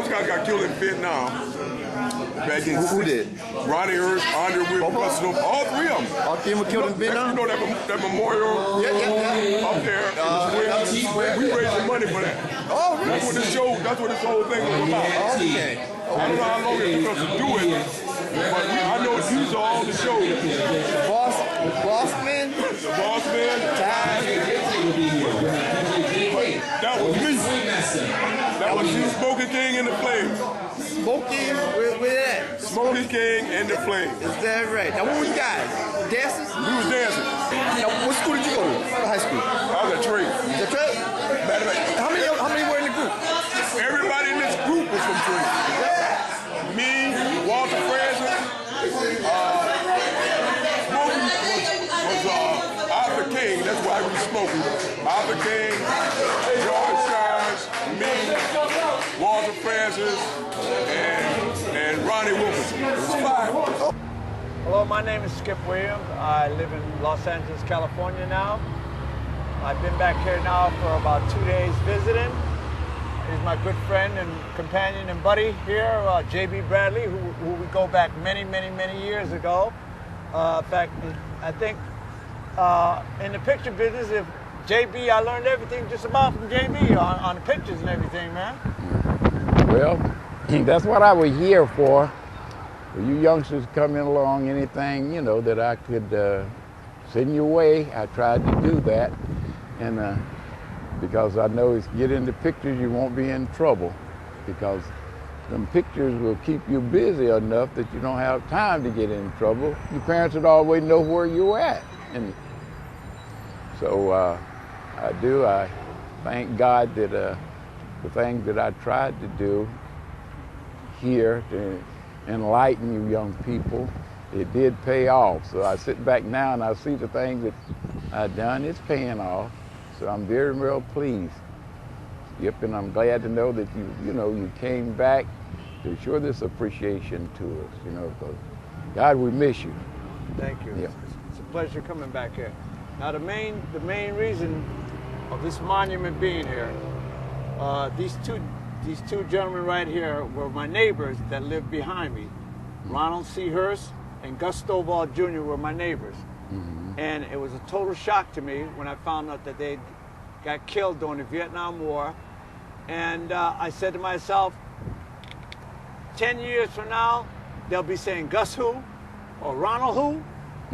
guys got killed in Vietnam. Back in Who did? Ronnie Hurst, Andre Wilson, all three of them. All three of them were killed in Vietnam? You know that memorial up there? We raising money for that. Oh, really? That's what this whole thing was about. Okay. I don't know how long it took us to do it, but I know these are all the shows. The Boss Man? The Boss Man. That was me. That was you, Smokey King and the Flames. Smokey? Where that? Smokey King and the Flames. Is that right? Now, what were you guys? Dancers? We was dancing. Now, what school did you go to? What high school? I was at Trade. The Trade? How many were in the group? Everybody in this group was from Trade. Me, Walter Francis, Smokey was Arthur King. That's why we Smokey. Arthur King, George Shines, me, Walter Francis, and Ronnie Wilkerson. It was 5. Hello, my name is Skip Williams. I live in Los Angeles, California now. I've been back here now for about 2 days visiting. He's my good friend and companion and buddy here, J.B. Bradley, who we go back many, many, many years ago. In fact, I think in the picture business, if J.B., I learned everything just about from J.B. on the pictures and everything, man. Well, that's what I was here for. For you youngsters coming along, anything, you know, that I could send your way, I tried to do that. And because I know if you get into pictures, you won't be in trouble, because them pictures will keep you busy enough that you don't have time to get in trouble. Your parents would always know where you're at. And so I thank God that the things that I tried to do here to enlighten you young people, it did pay off. So I sit back now and I see the things that I've done, it's paying off. So I'm very, real pleased. Yep, and I'm glad to know that you came back to show this appreciation to us, because God, we miss you. Thank you. Yep. It's a pleasure coming back here. Now the main reason of this monument being here, these two gentlemen right here were my neighbors that lived behind me. Ronald C. Hurst and Gus Stovall Jr. were my neighbors. And it was a total shock to me when I found out that they got killed during the Vietnam War. And I said to myself, 10 years from now, they'll be saying Gus who or Ronald who?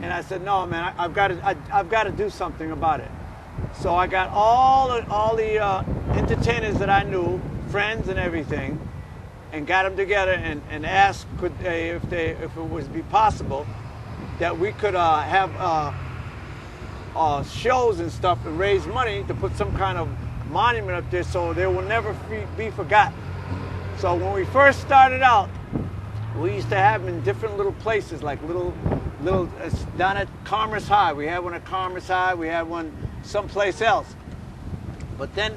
And I said, no, man, I've got to do something about it. So I got all the entertainers that I knew, friends and everything, and got them together and asked if it would be possible that we could have shows and stuff and raise money to put some kind of monument up there so they will never be forgotten. So when we first started out, we used to have them in different little places, like little down at Commerce High. We had one at Commerce High. We had one someplace else. But then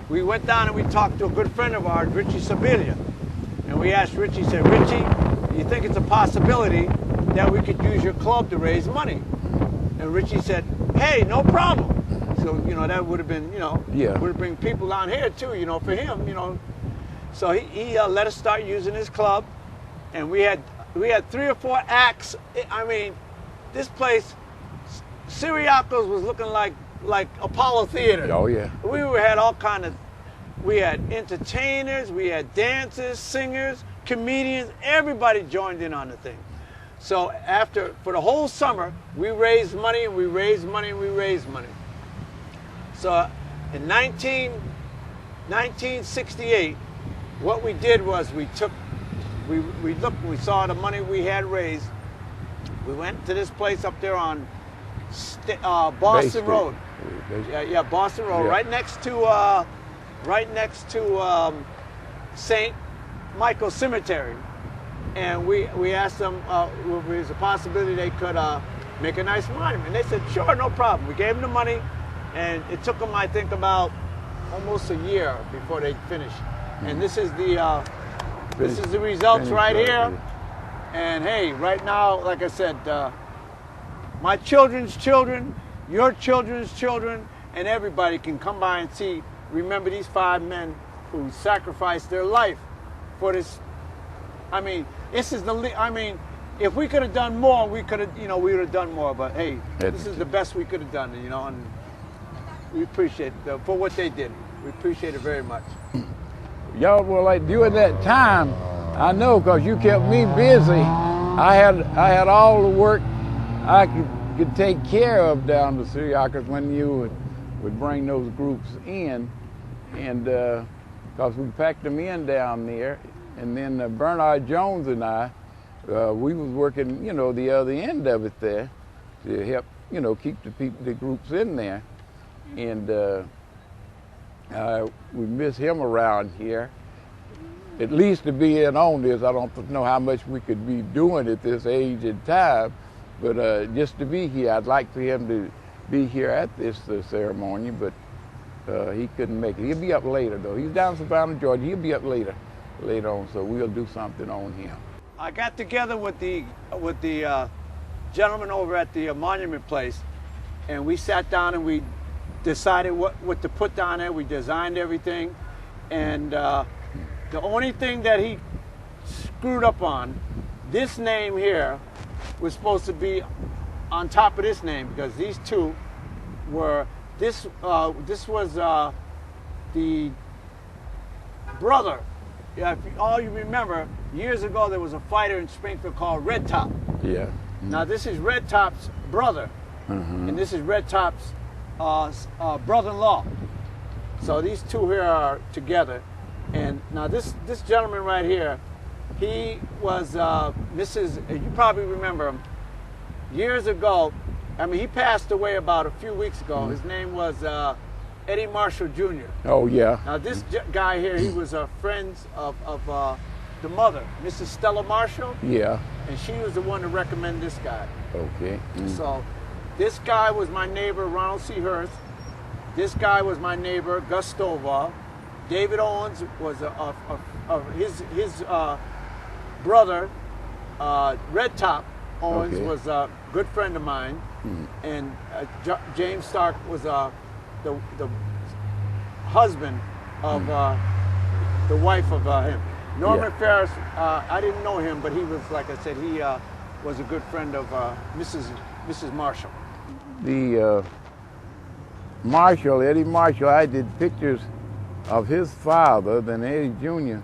we went down and we talked to a good friend of ours, Richie Sibilia. And we asked Richie, said, Richie, do you think it's a possibility that we could use your club to raise money? And Richie said, hey, no problem. So, that would have been, would have bring people down here too, for him, So he let us start using his club, and we had 3 or 4 acts. I mean, this place, Syriacos was looking like Apollo Theater. Oh yeah. We had all kind of, we had entertainers, we had dancers, singers, comedians, everybody joined in on the thing. So for the whole summer, we raised money and we raised money and we raised money. So in 1968, what we did was we looked, we saw the money we had raised. We went to this place up there on Boston Road. Yeah, Boston Road, yeah. right next to St. Michael Cemetery. And we asked them if there was a possibility they could make a nice monument. And they said, sure, no problem. We gave them the money, and it took them, I think, about almost a year before they finished. And this is the results right here. And hey, right now, like I said, my children's children, your children's children, and everybody can come by and remember these 5 men who sacrificed their life for this. I mean, this is I mean, if we could have done more, we could have, we would have done more. But hey, this is the best we could have done, and we appreciate it for what they did. We appreciate it very much. Y'all were like during that time, I know, because you kept me busy. I had all the work I could take care of down to Syracuse when you would bring those groups in, and because we packed them in down there, and then Bernard Jones and I, we was working, the other end of it there to help, keep the groups in there, and we miss him around here. At least to be in on this. I don't know how much we could be doing at this age and time, but just to be here, I'd like for him to be here at this ceremony, but he couldn't make it. He'll be up later, though. He's down in Savannah, Georgia. He'll be up later on, so we'll do something on him. I got together with the gentleman over at the monument place, and we sat down and we decided what to put down there. We designed everything, and the only thing that he screwed up on, this name here was supposed to be on top of this name, because these two were, this was the brother. Yeah, if all you remember, years ago there was a fighter in Springfield called Red Top. Yeah. Mm-hmm. Now this is Red Top's brother, and this is Red Top's brother-in-law. So these two here are together. And now this gentleman right here, he was you probably remember him, years ago. I mean, he passed away about a few weeks ago. His name was Eddie Marshall Jr. Oh, yeah. Now this guy here, he was a friend of the mother, Mrs. Stella Marshall. Yeah. And she was the one to recommend this guy. Okay. So this guy was my neighbor, Ronald C. Hurst. This guy was my neighbor, Gus Stovall. David Owens was his brother, Red Top Owens, was a good friend of mine, and James Stark was the husband of the wife of him. Norman Ferris, I didn't know him, but he was, like I said, he was a good friend of Mrs. Marshall. The Eddie Marshall, I did pictures of his father, then Eddie Jr.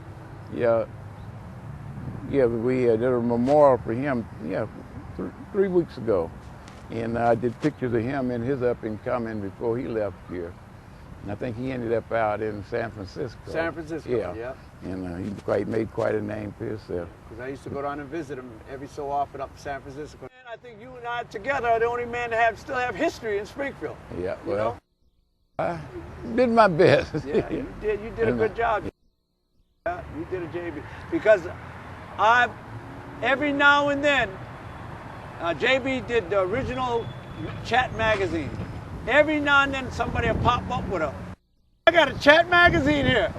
We did a memorial for him, 3 weeks ago. And I did pictures of him and his up and coming before he left here. And I think he ended up out in San Francisco. San Francisco, yeah. And he made quite a name for himself. Because I used to go down and visit him every so often up in San Francisco. And I think you and I together are the only men that still have history in Springfield. Yeah, well, I did my best. Yeah, you did a good job. Yeah, you did a JB. Because every now and then, JB did the original Chat magazine. Every now and then somebody will pop up with I got a Chat magazine here.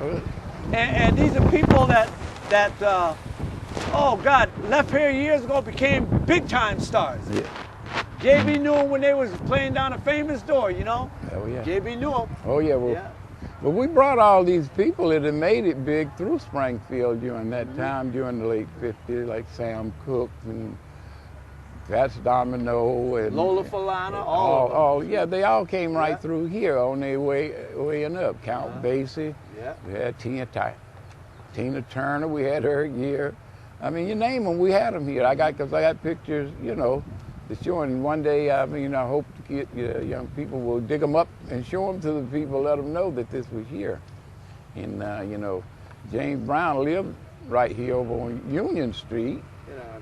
And these are people that oh God, left here years ago, became big time stars. Yeah. JB knew him when they was playing down a famous door, Oh yeah. JB knew him. Oh yeah, well we brought all these people that had made it big through Springfield during that time, during the late 50s, like Sam Cooke and Fats Domino and Lola Falana, they all came right through here on their way up. Count Basie, we had Tina Turner, we had her here. I mean, you name them, we had them here. I got pictures, to showing. One day, I hope to get young people will dig them up and show them to the people, let them know that this was here. And James Brown lived right here over on Union Street.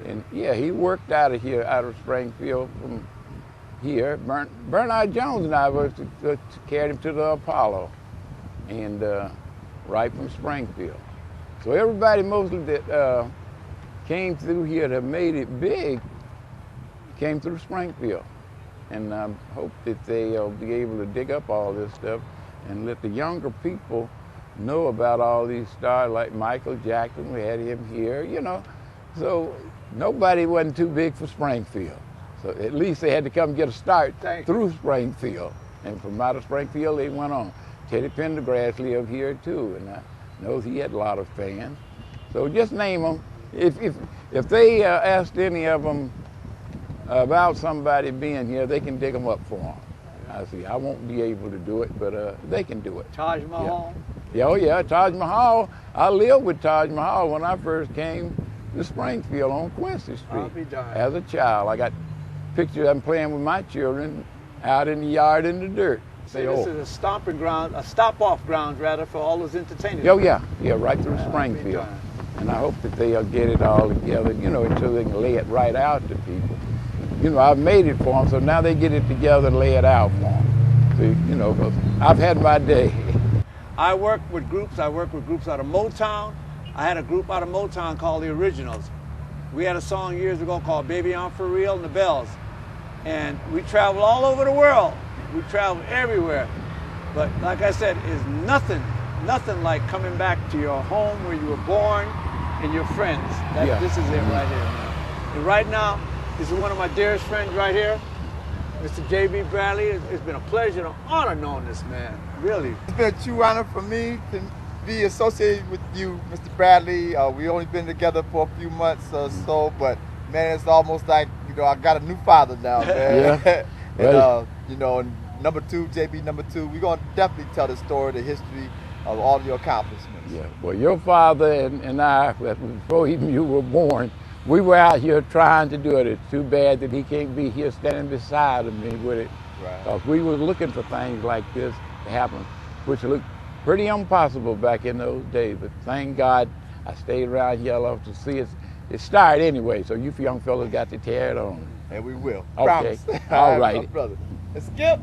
And he worked out of Springfield from here. Bernard Jones and I carried him to the Apollo, and right from Springfield. So everybody mostly that came through here that made it big came through Springfield. And I hope that they'll be able to dig up all this stuff and let the younger people know about all these stars like Michael Jackson. We had him here, So nobody wasn't too big for Springfield. So at least they had to come get a start through Springfield. And from out of Springfield, they went on. Teddy Pendergrass lived here too, and I know he had a lot of fans. So just name them. If they asked any of them about somebody being here, they can dig them up for them. I see. I won't be able to do it, but they can do it. Taj Mahal. Yeah, oh yeah, Taj Mahal. I lived with Taj Mahal when I first came to Springfield on Quincy Street. I'll be darned. As a child, I got pictures of them playing with my children out in the yard in the dirt. See, this is a stomping ground, a stop-off ground rather, for all those entertainers. Oh yeah, right through Springfield. And I hope that they'll get it all together, until they can lay it right out to people. I've made it for them, so now they get it together and lay it out for them. So, 'cause I've had my day. I work with groups. I work with groups out of Motown. I had a group out of Motown called the Originals. We had a song years ago called Baby I'm For Real and the Bells. And we travel all over the world. We travel everywhere. But like I said, it's nothing like coming back to your home where you were born and your friends. This is it right here, man. And right now, this is one of my dearest friends right here, Mr. J.B. Bradley. It's been a pleasure and an honor knowing this man, really. It's been a true honor for me to be associated with you, Mr. Bradley. We only been together for a few months or so, but man, it's almost like, I got a new father now, man. Yeah. And, number two, JB number two, we're going to definitely tell the story, the history of all your accomplishments. Yeah, well, your father and I, before even you were born, we were out here trying to do it. It's too bad that he can't be here standing beside me with it. Right. Because we were looking for things like this to happen, which looked pretty impossible back in those days. But thank God I stayed around here long to see it start anyway. So you young fellas got to tear it on. And we will. Okay. Promise. All right. My brother. And Skip,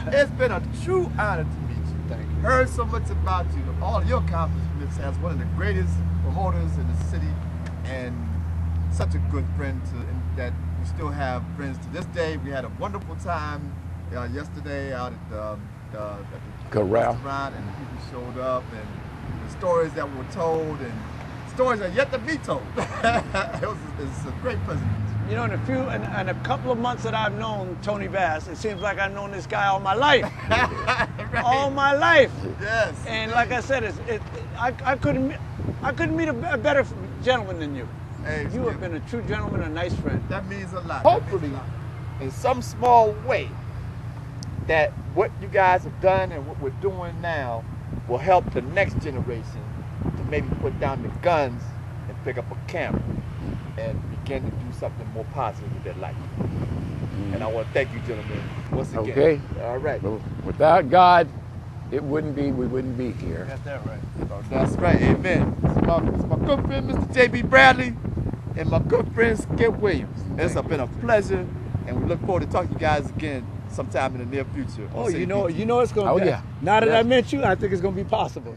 it's been a true honor to meet you. Thank you. Heard so much about you, all your accomplishments as one of the greatest promoters in the city, and such a good friend that we still have friends to this day. We had a wonderful time yesterday out at the Corral. restaurant, and people showed up, and the stories that were told, and stories are yet to be told. It's a great pleasure. In a couple of months that I've known Tony Bass, it seems like I've known this guy all my life. Right. All my life. Yes. And like I said, I couldn't meet a better gentleman than you. Hey, You have been a true gentleman, a nice friend. That means a lot. Hopefully, in some small way, that what you guys have done and what we're doing now will help the next generation to maybe put down the guns and pick up a camera and begin to do something more positive with their life. And I want to thank you, gentlemen, once again. Okay. All right. Well, without God, we wouldn't be here. Got that right. Oh, that's right. Amen. It's my good friend, Mr. J.B. Bradley, and my good friend, Skip Williams. It's been a pleasure, and we look forward to talking to you guys again sometime in the near future. Oh, you know it's going to be. yeah. Now that I met you, I think it's going to be possible.